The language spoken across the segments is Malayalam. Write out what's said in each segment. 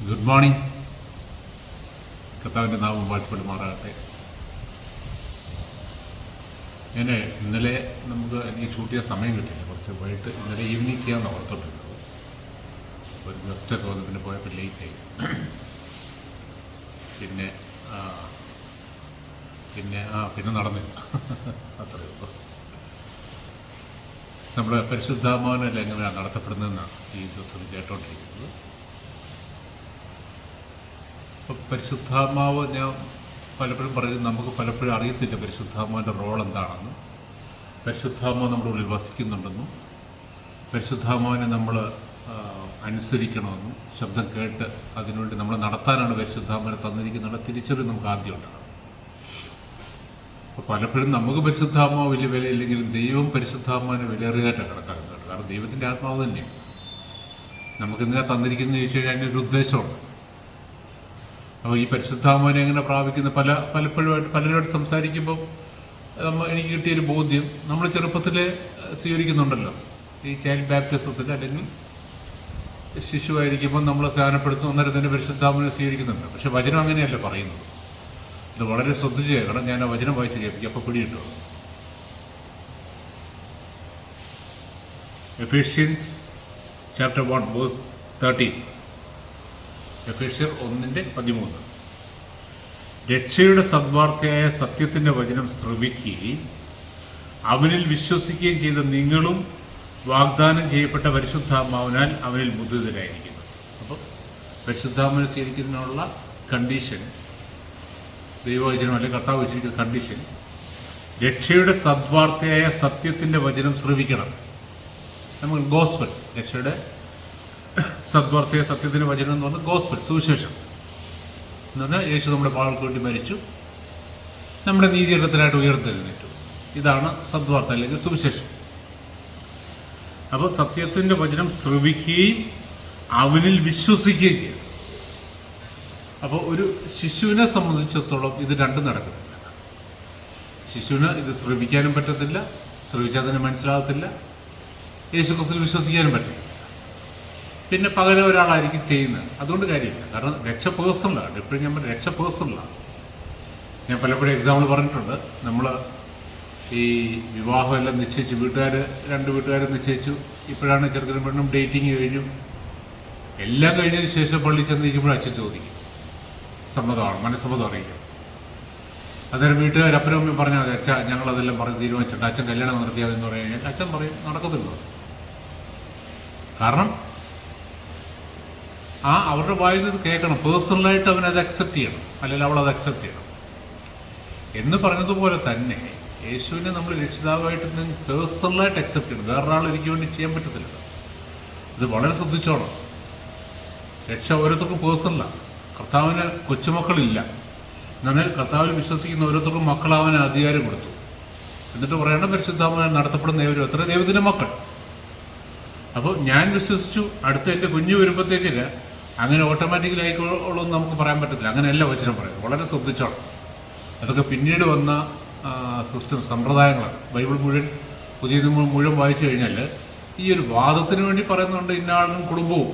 Good morning. കർത്താവിൻ്റെ നാമം വാഴ്ത്തപ്പെടുമാറാകട്ടെ. ഇന്നലെ എനിക്ക് ഷൂട്ട് ചെയ്യാൻ സമയം കിട്ടിയില്ല. കുറച്ച് വൈകിട്ട് ഇന്നലെ ഈവനിങ് ചെയ്യാമെന്ന് ഓർത്തോണ്ടിരുന്നത്. ഒരു ഗസ്റ്റൊക്കെ വന്ന് പിന്നെ പോയപ്പോൾ ലേറ്റായി. പിന്നെ നടന്നില്ല. അത്രയേ ഉള്ളൂ. നമ്മുടെ പരിശുദ്ധാത്മാവിനല്ല എങ്ങനെയാണ് നടത്തപ്പെടുന്നതെന്നാണ് ഈ ദിവസം കേട്ടോണ്ടിരിക്കുന്നത്. അപ്പോൾ പരിശുദ്ധാത്മാവ് ഞാൻ പലപ്പോഴും പറയുന്നത് നമുക്ക് പലപ്പോഴും അറിയത്തില്ല പരിശുദ്ധാത്മാവിൻ്റെ റോൾ എന്താണെന്ന്. പരിശുദ്ധാത്മാവ് നമ്മുടെ ഉള്ളിൽ വസിക്കുന്നുണ്ടെന്നും പരിശുദ്ധാത്മാവിനെ നമ്മൾ അനുസരിക്കണമെന്നും ശബ്ദം കേട്ട് അതിനുവേണ്ടി നമ്മൾ നടത്താനാണ് പരിശുദ്ധാത്മാവിനെ തന്നിരിക്കുന്നുള്ള തിരിച്ചറിവ് നമുക്ക് ആദ്യം ഉണ്ടാകും. അപ്പോൾ പലപ്പോഴും നമുക്ക് പരിശുദ്ധാത്മാവ് വലിയ വിലയില്ലെങ്കിലും ദൈവം പരിശുദ്ധാത്മാവിനെ വിലയേറിയതായിട്ടാണ് കണക്കാക്കുന്നത്. കാരണം ദൈവത്തിൻ്റെ ആത്മാവ് തന്നെയാണ് നമുക്കിതിനെ തന്നിരിക്കുന്നത് ചോദിച്ചു കഴിഞ്ഞാൽ അതിനൊരു ഉദ്ദേശമുണ്ട്. അപ്പോൾ ഈ പരിശുദ്ധാത്മാവിനെ എങ്ങനെ പ്രാപിക്കുന്ന പലരുമായിട്ട് സംസാരിക്കുമ്പോൾ എനിക്ക് കിട്ടിയൊരു ബോധ്യം, നമ്മൾ ചെറുപ്പത്തിൽ സ്വീകരിക്കുന്നുണ്ടല്ലോ ഈ ചൈൽഡ് ബാപ്റ്റിസത്തിൽ, അല്ലെങ്കിൽ ശിശുവായിരിക്കുമ്പോൾ നമ്മൾ സ്നാനപ്പെടുത്തും, അന്നേരം തന്നെ പരിശുദ്ധാത്മാവിനെ സ്വീകരിക്കുന്നുണ്ട്. പക്ഷെ വചനം അങ്ങനെയല്ല പറയുന്നത്. ഇത് വളരെ ശ്രദ്ധിച്ച് കേൾക്കണം. ഞാൻ ആ വചനം വായിച്ച് കേൾപ്പിക്കും, അപ്പോൾ പിടിയിട്ടു. Ephesians chapter 1 verse 13. എഫേഷ്യർ 1:13. രക്ഷയുടെ സദ്വാർത്തയായ സത്യത്തിൻ്റെ വചനം ശ്രവിക്കുകയും അവനിൽ വിശ്വസിക്കുകയും ചെയ്ത നിങ്ങളും വാഗ്ദാനം ചെയ്യപ്പെട്ട പരിശുദ്ധാത്മാവിനാൽ അവനിൽ മുദ്രിതരായിരിക്കുന്നു. അപ്പോൾ പരിശുദ്ധാത്മാവിനെ സ്വീകരിക്കുന്നതിനുള്ള കണ്ടീഷൻ, ദൈവവചനം അല്ലെങ്കിൽ കർത്താവ് വെച്ചിരിക്കുന്ന കണ്ടീഷൻ, രക്ഷയുടെ സദ്വാർത്തയായ സത്യത്തിൻ്റെ വചനം ശ്രവിക്കണം. നമുക്ക് ഗോസ്പൽ, രക്ഷയുടെ സദ്വാർത്തയായ സത്യത്തിൻ്റെ വചനം എന്ന് പറഞ്ഞാൽ ഗോസ്പൽ, സുവിശേഷം എന്ന് പറഞ്ഞാൽ യേശു നമ്മുടെ പാവങ്ങൾക്ക് വേണ്ടി മരിച്ചു, നമ്മുടെ നീതീകരണത്തിനായിട്ട് ഉയർത്തെഴുന്നേറ്റു. ഇതാണ് സദ്വാർത്ത അല്ലെങ്കിൽ സുവിശേഷം. അപ്പോൾ സത്യത്തിൻ്റെ വചനം ശ്രവിക്കുകയും അവനിൽ വിശ്വസിക്കുകയും ചെയ്യും. അപ്പോൾ ഒരു ശിശുവിനെ സംബന്ധിച്ചിടത്തോളം ഇത് രണ്ടും നടക്കുന്നില്ല. ശിശുവിന് ഇത് ശ്രവിക്കാനും പറ്റത്തില്ല, ശ്രവിച്ചാൽ തന്നെ മനസ്സിലാകത്തില്ല. യേശുക്രിസ്തുവിൽ വിശ്വസിക്കാനും പറ്റില്ല. പിന്നെ പകരം ഒരാളായിരിക്കും ചെയ്യുന്നത്. അതുകൊണ്ട് കാര്യമില്ല. കാരണം രക്ഷ പേഴ്സണലാണ്. എപ്പോഴും ഞാൻ രക്ഷ പേഴ്സണലാണ്. ഞാൻ പലപ്പോഴും എക്സാമ്പിൾ പറഞ്ഞിട്ടുണ്ട്. നമ്മൾ ഈ വിവാഹമെല്ലാം നിശ്ചയിച്ചു, രണ്ട് വീട്ടുകാരെ നിശ്ചയിച്ചു, ഇപ്പോഴാണ് ചെറുക്കനും പെണ്ണും ഡേറ്റിങ് കഴിഞ്ഞു. എല്ലാം കഴിഞ്ഞതിന് ശേഷം പള്ളി ചെന്നിരിക്കുമ്പോൾ അച്ഛൻ ചോദിക്കും, സമ്മതമാണ്, മനസ്സമ്മതം അറിയിക്കും. അന്നേരം വീട്ടുകാർ അപ്പനും അമ്മയും പറഞ്ഞാൽ മതി, അച്ഛാ ഞങ്ങളതെല്ലാം പറഞ്ഞ് തീരുമാനിച്ചിട്ടുണ്ട്, അച്ഛൻ കല്യാണം നടത്തിയാതെന്ന് പറഞ്ഞു കഴിഞ്ഞാൽ അച്ഛൻ പറയും നടക്കത്തില്ല. കാരണം അവരുടെ വായിൽ നിന്ന് കേൾക്കണം, പേഴ്സണലായിട്ട് അവനത് അക്സെപ്റ്റ് ചെയ്യണം, അല്ലെങ്കിൽ അവളത് അക്സെപ്റ്റ് ചെയ്യണം. എന്ന് പറഞ്ഞതുപോലെ തന്നെ യേശുവിനെ നമ്മൾ രക്ഷിതാവായിട്ട് പേഴ്സണലായിട്ട് അക്സെപ്റ്റ് ചെയ്യണം. വേറൊരാൾ എനിക്ക് വേണ്ടി ചെയ്യാൻ പറ്റത്തില്ല. ഇത് വളരെ ശ്രദ്ധിച്ചോണം. രക്ഷ ഓരോരുത്തർക്കും പേഴ്സണലാണ്. കർത്താവിന് കൊച്ചുമക്കളില്ല. എന്നാൽ കർത്താവിൽ വിശ്വസിക്കുന്ന ഓരോരുത്തർക്കും മക്കളാവാൻ അധികാരം കൊടുത്തു. എന്നിട്ട് പറയണം പരിശുദ്ധാത്മാവിനാൽ നടത്തപ്പെടുന്ന ഏവരും എത്ര ദൈവത്തിൻ്റെ മക്കൾ. അപ്പോൾ ഞാൻ വിശ്വസിച്ചു, അടുത്ത എൻ്റെ കുഞ്ഞ് വരുമ്പോഴത്തേക്കില്ല അങ്ങനെ ഓട്ടോമാറ്റിക്കലി ആയിക്കോളൂന്ന് നമുക്ക് പറയാൻ പറ്റത്തില്ല. അങ്ങനെയല്ല വചനം പറയുന്നത്. വളരെ ശ്രദ്ധിച്ചോണം. അതൊക്കെ പിന്നീട് വന്ന സിസ്റ്റം, സമ്പ്രദായങ്ങളാണ്. ബൈബിൾ മുഴുവൻ, പുതിയ നിയമം മുഴുവൻ വായിച്ചു കഴിഞ്ഞാൽ ഈ ഒരു വാദത്തിന് വേണ്ടി പറയുന്നുണ്ട് ഇന്നാളും കുടുംബവും.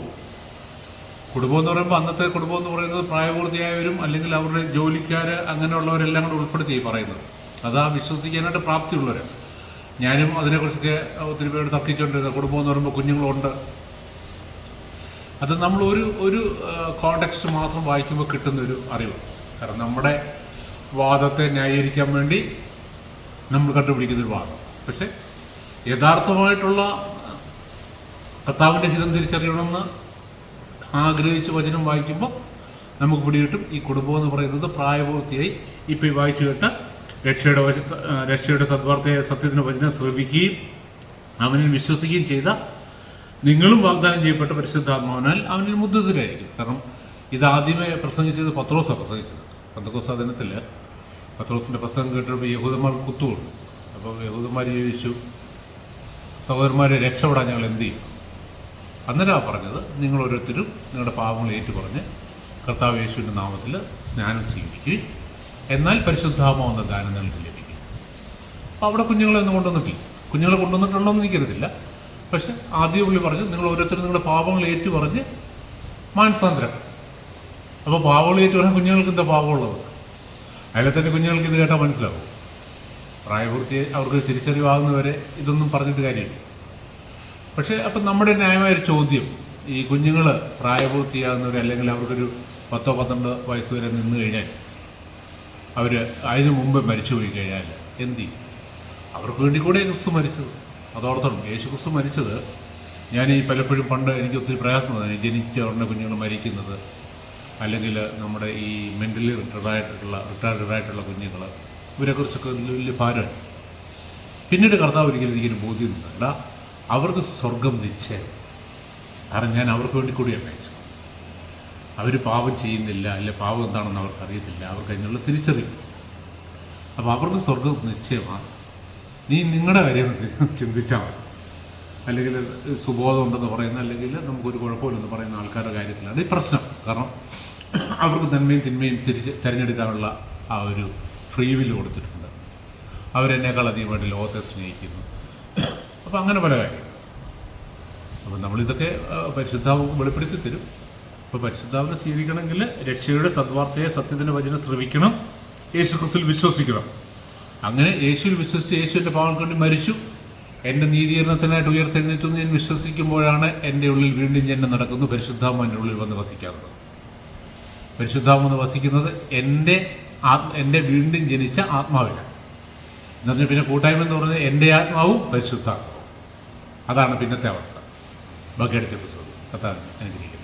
കുടുംബം എന്ന് പറയുമ്പോൾ അന്നത്തെ കുടുംബം എന്ന് പറയുന്നത് പ്രായപൂർത്തിയായവരും അല്ലെങ്കിൽ അവരുടെ ജോലിക്കാർ അങ്ങനെയുള്ളവരെല്ലാം കൂടെ ഉൾപ്പെടുത്തി പറയുന്നത്. അതാ വിശ്വസിക്കാനായിട്ട് പ്രാപ്തിയുള്ളവരാണ്. ഞാനും അതിനെക്കുറിച്ചൊക്കെ ഒത്തിരി പേര് തർക്കിച്ചുകൊണ്ടിരുന്നത്. കുടുംബം എന്ന് പറയുമ്പോൾ കുഞ്ഞുങ്ങളുണ്ട്. അത് നമ്മൾ ഒരു കോണ്ടെക്സ്റ്റ് മാത്രം വായിക്കുമ്പോൾ കിട്ടുന്നൊരു അറിവ്. കാരണം നമ്മുടെ വാദത്തെ ന്യായീകരിക്കാൻ വേണ്ടി നമ്മൾ കണ്ടുപിടിക്കുന്നൊരു വാദം. പക്ഷെ യഥാർത്ഥമായിട്ടുള്ള കർത്താവിൻ്റെ ഹിതം തിരിച്ചറിയണമെന്ന് ആഗ്രഹിച്ച് വചനം വായിക്കുമ്പോൾ നമുക്ക് പിടികിട്ടും. ഈ കുടുംബം എന്ന് പറയുന്നത് പ്രായപൂർത്തിയായി ഇപ്പോൾ ഈ വായിച്ചു കേട്ട രക്ഷയുടെ സദ്വാർത്തയായ സത്യത്തിൻ്റെ വചനം ശ്രവിക്കുകയും അവനിൽ വിശ്വസിക്കുകയും ചെയ്ത നിങ്ങളും വാഗ്ദാനം ചെയ്യപ്പെട്ട പരിശുദ്ധാത്മാവിനാൽ അവനിൽ മുദ്രിതരായിരിക്കും. കാരണം ഇതാദ്യമേ പ്രസംഗിച്ചത് പത്രോസാണ് പ്രസംഗിച്ചത്. പെന്തക്കോസ്ത് ദിനത്തിൽ പത്രോസിൻ്റെ പ്രസംഗം കേട്ടപ്പോൾ യഹൂദന്മാർ കുത്തുകൊണ്ടു. അപ്പോൾ യഹൂദന്മാർ ചോദിച്ചു, സഹോദരന്മാരെ രക്ഷപ്പെടാൻ ഞങ്ങൾ എന്ത് ചെയ്യും? അന്നേരമാണ് പറഞ്ഞത്, നിങ്ങൾ ഓരോരുത്തരും നിങ്ങളുടെ പാപങ്ങൾ ഏറ്റുപറഞ്ഞ് കർത്താവ് യേശുവിൻ്റെ നാമത്തിൽ സ്നാനം സ്വീകരിക്കുകയും എന്നാൽ പരിശുദ്ധാത്മാവെന്ന ദാനം നിങ്ങൾക്ക് ലഭിക്കും. അപ്പോൾ അവിടെ കുഞ്ഞുങ്ങളെ ഒന്നും കൊണ്ടുവന്നിട്ടില്ല. കുഞ്ഞുങ്ങളെ കൊണ്ടുവന്നിട്ടുണ്ടോ എന്ന് എനിക്കറിയത്തില്ല. പക്ഷെ ആദ്യം പുള്ളി പറഞ്ഞു, നിങ്ങൾ ഓരോരുത്തരും നിങ്ങളുടെ പാപങ്ങൾ ഏറ്റുപറഞ്ഞ് മാനസാന്തരം അപ്പോൾ പാവങ്ങളിലേക്ക് വേണം കുഞ്ഞുങ്ങൾക്ക് എന്താ പാവമുള്ളത്? അതിലെ തന്നെ കുഞ്ഞുങ്ങൾക്ക് ഇത് കേട്ടാൽ മനസ്സിലാവും. പ്രായപൂർത്തി അവർക്ക് തിരിച്ചറിവാകുന്നവരെ ഇതൊന്നും പറഞ്ഞിട്ട് കാര്യമില്ല. പക്ഷേ അപ്പം നമ്മുടെ ന്യായമായൊരു ചോദ്യം, ഈ കുഞ്ഞുങ്ങൾ പ്രായപൂർത്തിയാകുന്നവർ അല്ലെങ്കിൽ അവർക്കൊരു 10-12 വയസ്സ് വരെ നിന്ന് കഴിഞ്ഞാൽ അവർ അതിനു മുമ്പ് മരിച്ചു പോയി കഴിഞ്ഞാൽ എന്ത് ചെയ്യും? അവർക്ക് വേണ്ടി കൂടെ ക്രിസ്തു മരിച്ചത്. അതോർത്തോളം യേശു ക്രിസ്തു മരിച്ചത്, ഞാൻ ഈ പലപ്പോഴും പണ്ട് എനിക്ക് ഒത്തിരി പ്രയാസമാണ് ജനിച്ച ഉടനെ കുഞ്ഞുങ്ങൾ മരിക്കുന്നത്, അല്ലെങ്കിൽ നമ്മുടെ ഈ മെൻ്റലി റിട്ടയർഡായിട്ടുള്ള കുഞ്ഞുങ്ങൾ, ഇവരെക്കുറിച്ചൊക്കെ വലിയ ഭാരമാണ്. പിന്നീട് കർത്താവ് ഒരിക്കലും എനിക്കൊരു ബോധ്യം വേണ്ട, അവർക്ക് സ്വർഗം നിശ്ചയം. കാരണം ഞാൻ അവർക്ക് വേണ്ടി കൂടിയാണ് അയച്ചത്. അവർ പാപം ചെയ്യുന്നില്ല, അല്ലെ പാപം എന്താണെന്ന് അവർക്കറിയത്തില്ല, അവർക്ക് അതിനുള്ള തിരിച്ചറിയും. അപ്പോൾ അവർക്ക് സ്വർഗം നിശ്ചയമാണ്. നീ നിങ്ങളുടെ കാര്യം ചിന്തിച്ചാൽ മതി. അല്ലെങ്കിൽ സുബോധം ഉണ്ടെന്ന് പറയുന്ന, അല്ലെങ്കിൽ നമുക്കൊരു കുഴപ്പമില്ലെന്ന് പറയുന്ന ആൾക്കാരുടെ കാര്യത്തിലാണ് ഈ പ്രശ്നം. കാരണം അവർക്ക് നന്മയും തിന്മയും തിരഞ്ഞെടുക്കാനുള്ള ആ ഒരു ഫ്രീ വില്ല് കൊടുത്തിട്ടുണ്ട്. അവരെന്നേക്കാൾ അധികമായിട്ട് ലോകത്തെ സ്നേഹിക്കുന്നു. അപ്പോൾ അങ്ങനെ പല കാര്യങ്ങൾ. അപ്പോൾ നമ്മളിതൊക്കെ പരിശുദ്ധാവ് വെളിപ്പെടുത്തി തരും. അപ്പോൾ പരിശുദ്ധാവിനെ സ്വീകരിക്കണമെങ്കിൽ രക്ഷയുടെ സദ്വാർത്തയെ, സത്യത്തിൻ്റെ വചനം ശ്രവിക്കണം, യേശു ക്രിസ്തുവിൽ വിശ്വസിക്കണം. അങ്ങനെ യേശുവിൽ വിശ്വസിച്ച് യേശുവിൻ്റെ പാവങ്ങൾക്ക് വേണ്ടി മരിച്ചു, എൻ്റെ നീതീകരണത്തിനായിട്ട് ഉയർത്തെഴുന്നേറ്റു എന്ന് ഞാൻ വിശ്വസിക്കുമ്പോഴാണ് എൻ്റെ ഉള്ളിൽ വീണ്ടും ജന്മം നടക്കുന്നു. പരിശുദ്ധാത്മ എൻ്റെ ഉള്ളിൽ വന്ന് വസിക്കാറുണ്ട്. പരിശുദ്ധാത്മ വന്ന് വസിക്കുന്നത് എൻ്റെ വീണ്ടും ജനിച്ച ആത്മാവിലാണ്. എന്നു പിന്നെ കൂട്ടായ്മ എന്ന് പറയുന്നത് എൻ്റെ ആത്മാവും പരിശുദ്ധാത്മാവും. അതാണ് പിന്നത്തെ അവസ്ഥ. ബാക്കി അടുത്ത എപ്പിസോഡ് കഥാ അനുഗ്രഹിക്കുന്നത്.